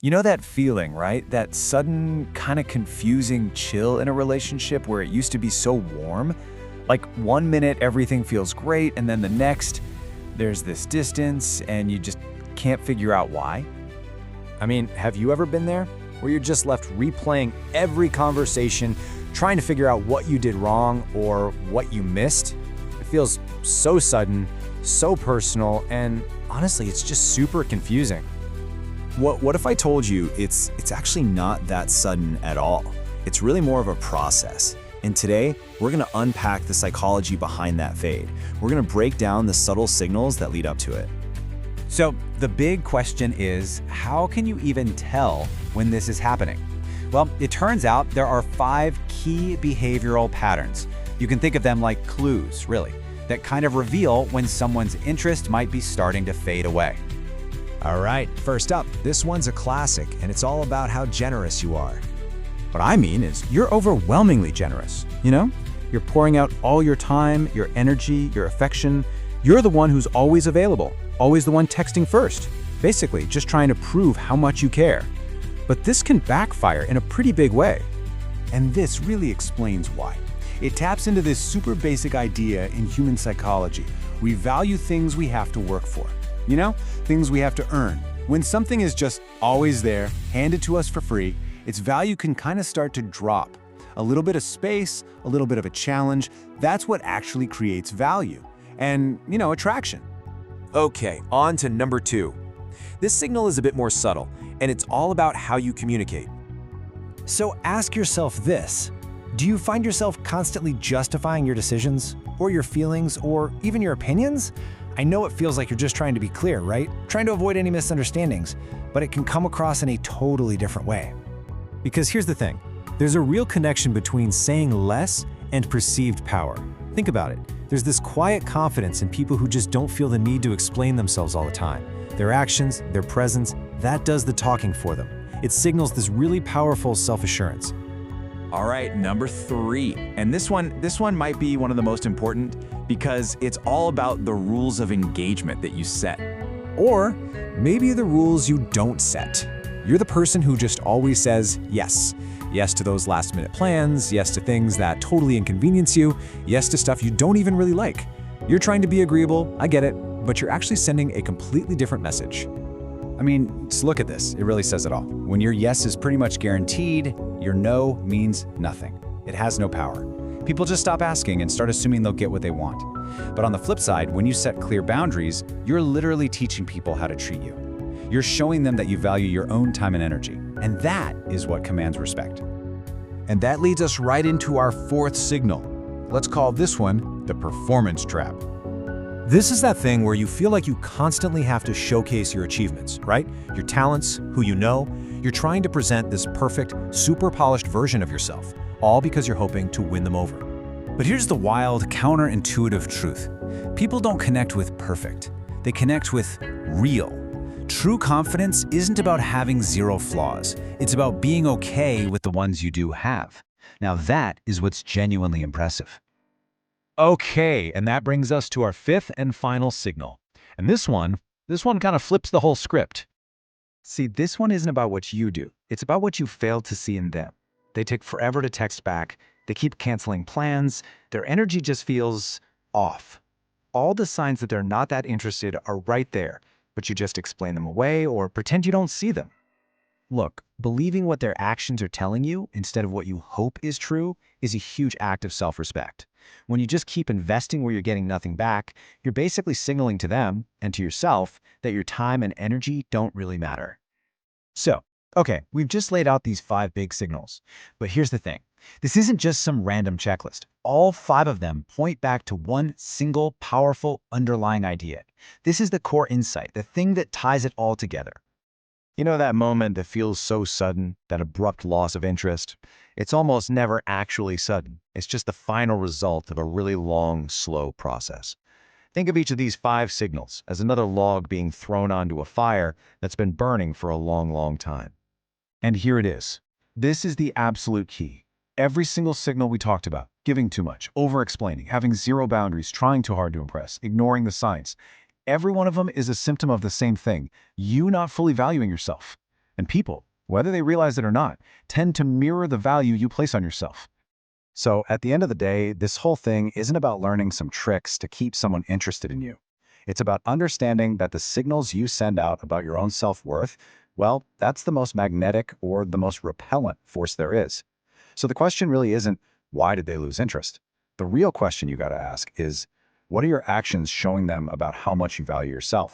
You know that feeling, right? That sudden, kind of confusing chill in a relationship where it used to be so warm? Like one minute everything feels great, and then the next, there's this distance, and you just can't figure out why? I mean, have you ever been there? Where you're just left replaying every conversation, trying to figure out what you did wrong or what you missed? It feels so sudden, so personal, and honestly, it's just super confusing. What if I told you it's actually not that sudden at all? It's really more of a process. And today, we're gonna unpack the psychology behind that fade. We're gonna break down the subtle signals that lead up to it. So the big question is, how can you even tell when this is happening? Well, it turns out there are 5 key behavioral patterns. You can think of them like clues, really, that kind of reveal when someone's interest might be starting to fade away. All right, first up, this one's a classic, and it's all about how generous you are. What I mean is, you're overwhelmingly generous, you know? You're pouring out all your time, your energy, your affection. You're the one who's always available, always the one texting first, basically just trying to prove how much you care. But this can backfire in a pretty big way. And this really explains why. It taps into this super basic idea in human psychology. We value things we have to work for. You know, things we have to earn. When something is just always there, handed to us for free, its value can kind of start to drop. A little bit of space, a little bit of a challenge, that's what actually creates value. And, attraction. Okay, on to number 2. This signal is a bit more subtle, and it's all about how you communicate. So ask yourself this: do you find yourself constantly justifying your decisions, or your feelings, or even your opinions? I know it feels like you're just trying to be clear, right? Trying to avoid any misunderstandings, but it can come across in a totally different way. Because here's the thing, there's a real connection between saying less and perceived power. Think about it. There's this quiet confidence in people who just don't feel the need to explain themselves all the time. Their actions, their presence, that does the talking for them. It signals this really powerful self-assurance. All right, number 3. And this one might be one of the most important because it's all about the rules of engagement that you set. Or maybe the rules you don't set. You're the person who just always says yes. Yes to those last-minute plans, yes to things that totally inconvenience you, yes to stuff you don't even really like. You're trying to be agreeable, I get it, but you're actually sending a completely different message. I mean, just look at this. It really says it all. When your yes is pretty much guaranteed, your no means nothing. It has no power. People just stop asking and start assuming they'll get what they want. But on the flip side, when you set clear boundaries, you're literally teaching people how to treat you. You're showing them that you value your own time and energy. And that is what commands respect. And that leads us right into our 4th signal. Let's call this one the performance trap. This is that thing where you feel like you constantly have to showcase your achievements, right? Your talents, who you know. You're trying to present this perfect, super polished version of yourself, all because you're hoping to win them over. But here's the wild, counterintuitive truth. People don't connect with perfect. They connect with real. True confidence isn't about having 0 flaws. It's about being okay with the ones you do have. Now that is what's genuinely impressive. Okay, and that brings us to our 5th and final signal. And this one kind of flips the whole script. See, this one isn't about what you do. It's about what you failed to see in them. They take forever to text back. They keep canceling plans. Their energy just feels off. All the signs that they're not that interested are right there, but you just explain them away or pretend you don't see them. Look, believing what their actions are telling you instead of what you hope is true is a huge act of self-respect. When you just keep investing where you're getting nothing back, you're basically signaling to them and to yourself that your time and energy don't really matter. So, okay, we've just laid out these 5 big signals. But here's the thing. This isn't just some random checklist. All 5 of them point back to one single, powerful, underlying idea. This is the core insight, the thing that ties it all together. You know that moment that feels so sudden, that abrupt loss of interest? It's almost never actually sudden. It's just the final result of a really long, slow process. Think of each of these 5 signals as another log being thrown onto a fire that's been burning for a long, long time. And here it is. This is the absolute key. Every single signal we talked about, giving too much, over-explaining, having 0 boundaries, trying too hard to impress, ignoring the signs. Every one of them is a symptom of the same thing, you not fully valuing yourself. And people, whether they realize it or not, tend to mirror the value you place on yourself. So at the end of the day, this whole thing isn't about learning some tricks to keep someone interested in you. It's about understanding that the signals you send out about your own self-worth, well, that's the most magnetic or the most repellent force there is. So the question really isn't, why did they lose interest? The real question you got to ask is, what are your actions showing them about how much you value yourself?